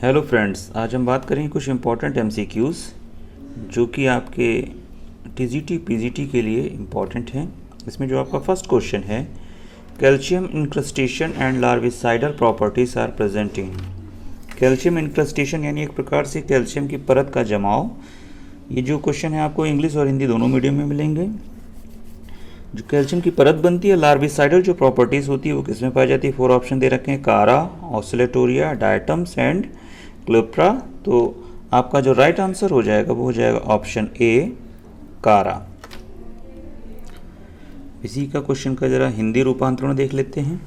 Hello friends, आज हम बात करेंगे कुछ इम्पॉर्टेंट एमसीक्यूज़ जो कि आपके टीजीटी पीजीटी के लिए इम्पॉर्टेंट हैं। इसमें जो आपका फर्स्ट क्वेश्चन है, calcium incrustation and larvicidal properties are present in. Calcium incrustation यानी एक प्रकार से कैल्शियम की परत का जमाव। ये जो क्वेश्चन है आपको इंग्लिश और हिंदी दोनों मीडियम में मिलेंगे। जो कैल्शियम की परत बनती है, लार्विसाइडल जो प्रॉपर्टीज़ होती है वो किसमें पाई जाती है? 4 ऑप्शन दे रखे हैं, कारा, ऑसिलेटोरिया, डायटम्स एंड क्लोप्रा। तो आपका जो राइट आंसर हो जाएगा वो हो जाएगा ऑप्शन ए, कारा। इसी का क्वेश्चन का जरा हिंदी रूपांतरण देख लेते हैं।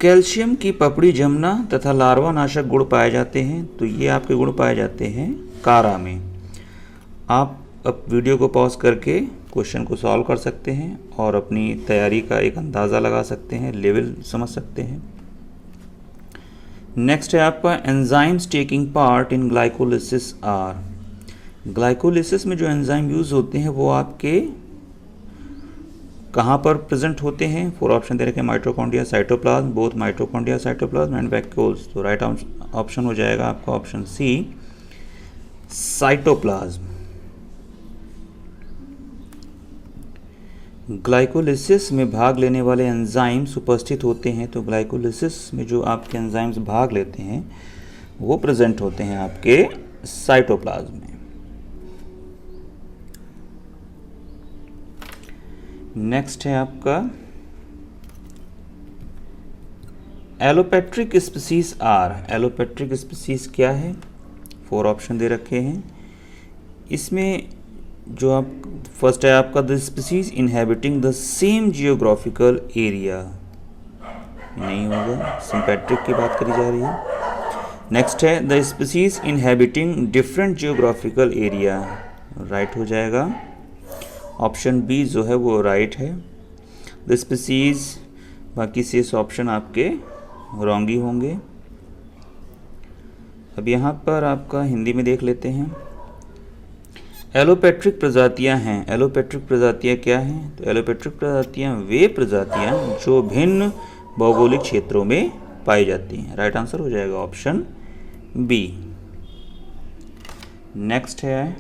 कैल्शियम की पपड़ी जमना तथा लार्वा नाशक गुण पाए जाते हैं, तो ये आपके गुण पाए जाते हैं कारा में। आप अब वीडियो को पॉज करके क्वेश्चन को सॉल्व कर सकते हैं और अपनी तैयारी का एक अंदाज़ा लगा सकते हैं, लेवल समझ सकते हैं। नेक्स्ट है आपका enzymes taking part in glycolysis are. Glycolysis में जो एंजाइम यूज़ होते हैं वो आपके कहाँ पर प्रेजेंट होते हैं? 4 ऑप्शन दे रखे हैं, mitochondria, cytoplasm, both mitochondria, cytoplasm and vacuoles. तो राइट ऑप्शन हो जाएगा आपका ऑप्शन सी, साइटोप्लाज्म। ग्लाइकोलिसिस में भाग लेने वाले एंजाइम्स उपस्थित होते हैं, तो ग्लाइकोलिसिस में जो आपके एंजाइम्स भाग लेते हैं वो प्रेजेंट होते हैं आपके साइटोप्लाज्म में। नेक्स्ट है आपका allopatric species are. Allopatric species क्या है? 4 ऑप्शन दे रखे हैं। इसमें जो आप फर्स्ट है आपका the species inhabiting the same geographical area, नहीं होगा, सिंपैट्रिक की बात करी जा रही है। नेक्स्ट है the species inhabiting different geographical area, right हो जाएगा ऑप्शन बी जो है वो राइट है। द स्पीसीज, बाकी से ऑप्शन आपके रॉन्ग ही होंगे। अब यहाँ पर आपका हिंदी में देख लेते हैं। एलोपेट्रिक प्रजातियां हैं। एलोपेट्रिक प्रजातियां क्या हैं? तो एलोपेट्रिक प्रजातियां वे प्रजातियां जो भिन्न भौगोलिक क्षेत्रों में पाई जाती हैं। राइट आंसर हो जाएगा ऑप्शन बी। नेक्स्ट है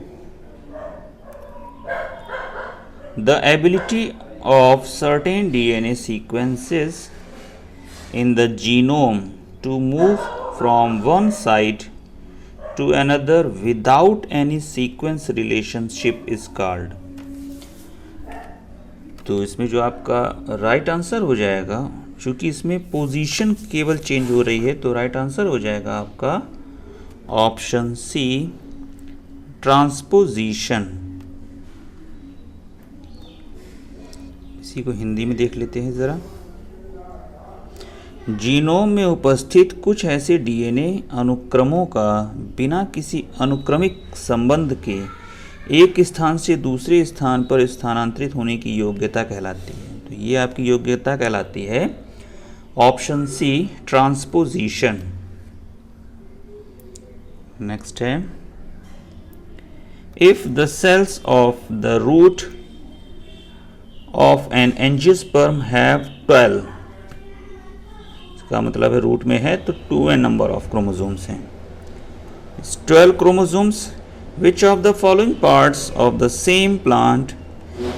the ability of certain DNA sequences in the genome to move from one side to another without any sequence relationship is called। तो इसमें जो आपका राइट आंसर हो जाएगा, चूंकि इसमें पोजीशन केवल चेंज हो रही है, तो राइट आंसर हो जाएगा आपका ऑप्शन सी, ट्रांसपोजिशन। इसी को हिंदी में देख लेते हैं जरा। जीनोम में उपस्थित कुछ ऐसे डीएनए अनुक्रमों का बिना किसी अनुक्रमिक संबंध के एक स्थान से दूसरे स्थान पर स्थानांतरित होने की योग्यता कहलाती है। तो ये आपकी योग्यता कहलाती है ऑप्शन सी, ट्रांसपोजिशन। नेक्स्ट है if the cells of the root of an angiosperm have 12, का मतलब है रूट में है तो 2n नंबर ऑफ क्रोमोसोम्स हैं। 12 chromosomes, which of the following parts of the same plant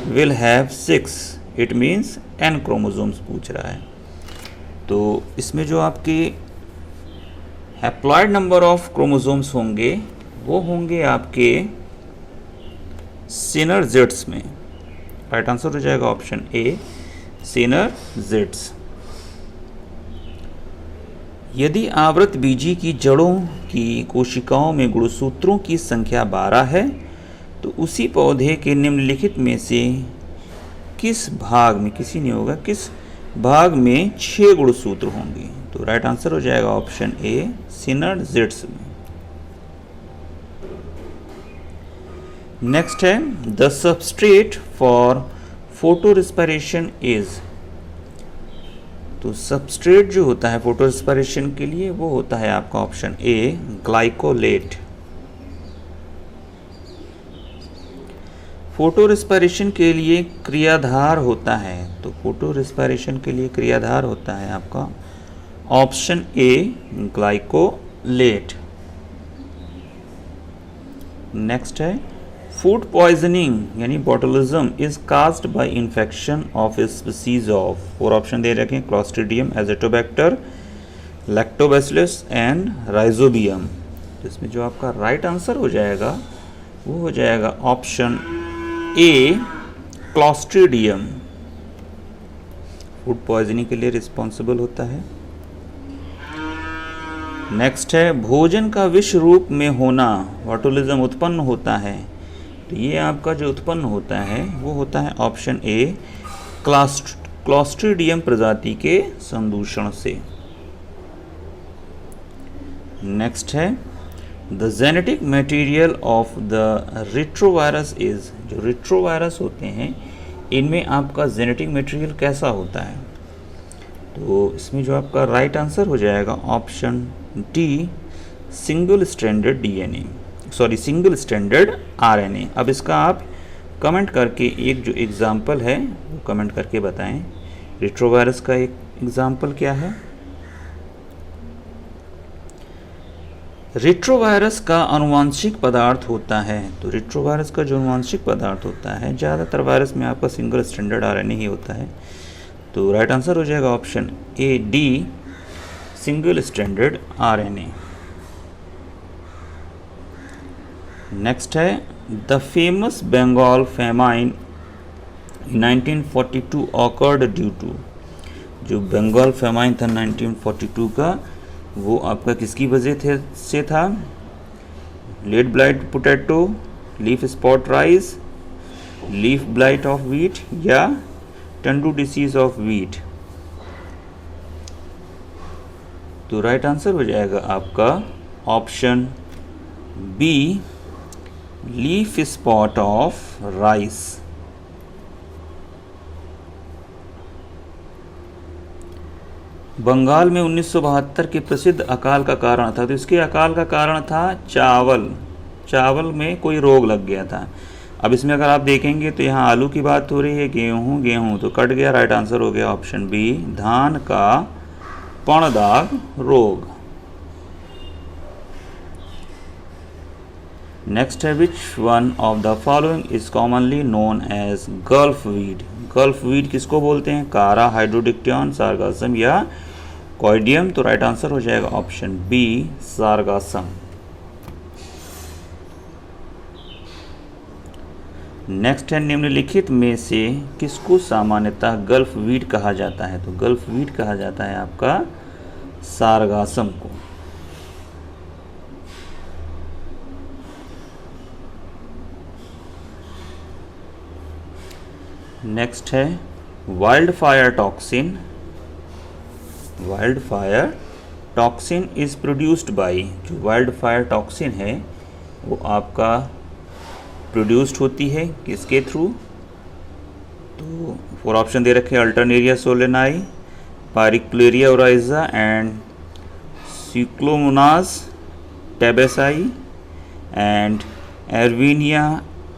will have 6? It means n chromosomes पूछ रहा है। तो इसमें जो आपके हैप्लॉइड नंबर ऑफ क्रोमोसोम्स होंगे वो होंगे आपके सिनर्जिड्स में। राइट आंसर हो जाएगा ऑप्शन ए, सिनर्जिड्स। यदि आवृत बीजी की जड़ों की कोशिकाओं में गुणसूत्रों की संख्या 12 है, तो उसी पौधे के निम्नलिखित में से किस भाग में, किसी नहीं होगा, किस भाग में 6 गुणसूत्र होंगे? तो राइट आंसर हो जाएगा ऑप्शन ए, सिनर्जिड्स में। नेक्स्ट है the substrate for photo respiration is. तो सबस्ट्रेट जो होता है फोटो रेस्पिरेशन के लिए वो होता है आपका option A, glycolate. Photo respiration के लिए क्रियाधार होता है, तो फोटो रेस्पिरेशन के लिए क्रियाधार होता है आपका ऑप्शन ए ग्लाइकोलेट। नेक्स्ट है फूड पॉइजनिंग यानी botulism is caused bye infection of a species of, और ऑप्शन दे रखे हैं Clostridium, Azotobacter, lactobacillus and rhizobium. तो इसमें जो आपका राइट आंसर हो जाएगा वो हो जाएगा ऑप्शन ए क्लॉस्ट्रीडियम, फूड पॉइजनिंग के लिए रिस्पॉन्सिबल होता है। नेक्स्ट है भोजन का विष रूप में होना बॉटुलिज्म उत्पन्न होता है, तो ये आपका जो उत्पन्न होता है वो होता है ऑप्शन ए क्लॉस्ट्रीडियम प्रजाति के संदूषण से। नेक्स्ट है the genetic material of the retrovirus is, जो रेट्रोवायरस होते हैं इनमें आपका जेनेटिक मटेरियल कैसा होता है, तो इसमें जो आपका राइट आंसर हो जाएगा option D single stranded DNA, sorry single stranded RNA. अब इसका आप कमेंट करके एक जो एग्जाम्पल है वो कमेंट करके बताएं, रेट्रोवायरस का एक एग्जाम्पल क्या है। रेट्रोवायरस का अनुवांशिक पदार्थ होता है, तो रेट्रोवायरस का जो अनुवांशिक पदार्थ होता है ज़्यादातर वायरस में आपका सिंगल स्ट्रैंडेड आरएनए ही होता है, तो राइट आंसर हो जाएगा option A D single stranded RNA. Next है the famous Bengal famine 1942 occurred due to, जो बंगाल फेमाइन था 1942 का वो आपका किसकी वजह से था, late blight potato, leaf spot rice, leaf blight of wheat या टंडू डिसीज ऑफ व्हीट। तो राइट आंसर हो जाएगा आपका option B leaf spot of rice. Bengal में 1972 के प्रसिद्ध अकाल का कारण था, तो इसके अकाल का कारण था चावल में कोई रोग लग गया था। अब इसमें अगर आप देखेंगे तो यहाँ आलू की बात हो रही है, गेहूँ तो कट गया, राइट आंसर हो गया ऑप्शन बी धान का पण दाग रोग। नेक्स्ट है which one of the following is commonly known as gulf weed. Gulf weed किसको बोलते हैं, कारा, हाइड्रोडिक्टियन, सारगासम या कॉइडियम, तो राइट आंसर हो जाएगा ऑप्शन बी सारगासम। नेक्स्ट है निम्नलिखित में से किसको सामान्यतः गल्फ वीड कहा जाता है, तो गल्फ वीड कहा जाता है आपका सारगासम को। नेक्स्ट है wild fire toxin. Wild fire toxin is produced by, जो वाइल्ड फायर टॉक्सिन है वो आपका प्रोड्यूस्ड होती है किसके थ्रू, तो फोर ऑप्शन दे रखे Alternaria solani, Pyricularia oryzae and Pseudomonas tabaci and Erwinia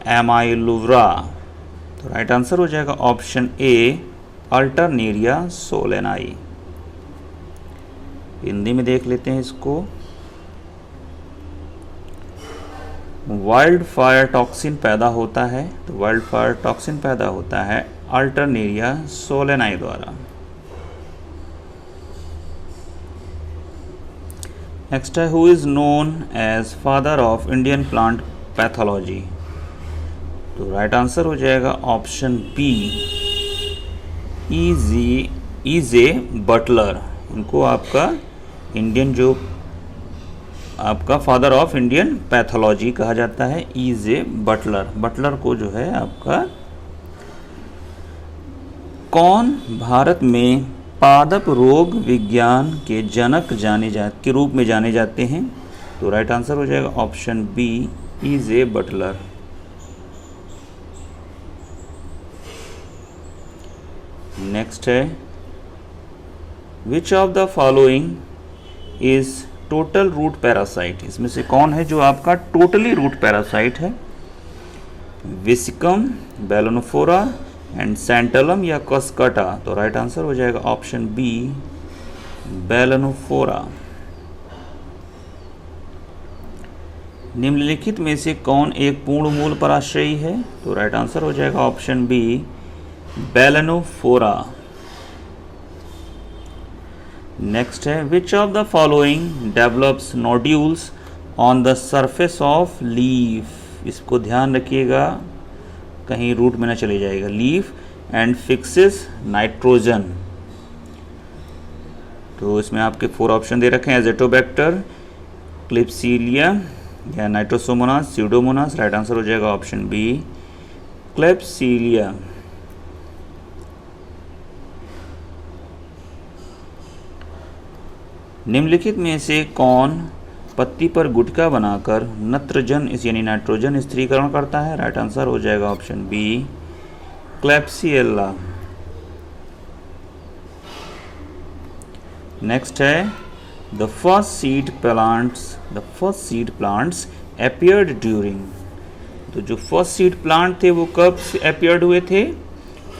amylovora, तो राइट आंसर हो जाएगा option A Alternaria solani. Hindi में देख लेते हैं इसको, वाइल्ड फायर टॉक्सिन पैदा होता है, तो वाइल्ड फायर टॉक्सिन पैदा होता है अल्टरनेरिया सोलेनाई द्वारा। नेक्स्ट है who is known as father of Indian plant pathology, तो राइट आंसर हो जाएगा ऑप्शन बी ईजे बटलर। इनको आपका इंडियन जो आपका फादर ऑफ इंडियन पैथोलॉजी कहा जाता है, ईजे बटलर। बटलर को जो है आपका कौन भारत में पादप रोग विज्ञान के जनक के रूप में जाने जाते हैं, तो राइट आंसर हो जाएगा option B E J Butler. Next है which of the following is total root parasite, इसमें से कौन है जो आपका टोटली रूट पैरासाइट है, विसिकम, बेलोनोफोरा एंड सेंटलम या कस्कटा, तो राइट आंसर हो जाएगा ऑप्शन बी बेलनोफोरा। निम्नलिखित में से कौन एक पूर्ण मूल पराश्रयी है? तो राइट आंसर हो जाएगा ऑप्शन बी, बेलनोफोरा। नेक्स्ट है, which of the following develops nodules on the surface of leaf. इसको ध्यान रखिएगा, कहीं रूट में ना चले जाएगा। Leaf and fixes nitrogen. तो इसमें आपके 4 ऑप्शन दे रखे हैं, एजेटोबैक्टर, क्लिप्सिलिया या नाइट्रोसोमोनास, स्यूडोमोनास। राइट आंसर हो जाएगा ऑप्शन बी, क्लिप्सिलिया। निम्नलिखित में से कौन पत्ती पर गुटका बनाकर नत्रजन यानी नाइट्रोजन स्थिरीकरण करता है? राइट आंसर हो जाएगा ऑप्शन बी, क्लैप्सिएला। नेक्स्ट है, the first seed plants appeared during. तो जो फर्स्ट सीड प्लांट थे वो कब appeared हुए थे?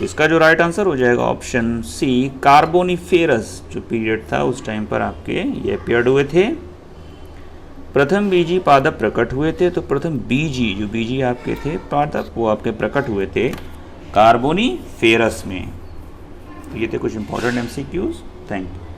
इसका जो राइट आंसर हो जाएगा ऑप्शन सी, कार्बोनिफेरस जो पीरियड था उस टाइम पर आपके ये appeared हुए थे। प्रथम बीजी पादप प्रकट हुए थे, तो प्रथम बीजी जो बीजी आपके थे पादप वो आपके प्रकट हुए थे कार्बोनिफेरस में। तो ये थे कुछ इंपॉर्टेंट MCQs। Thank you.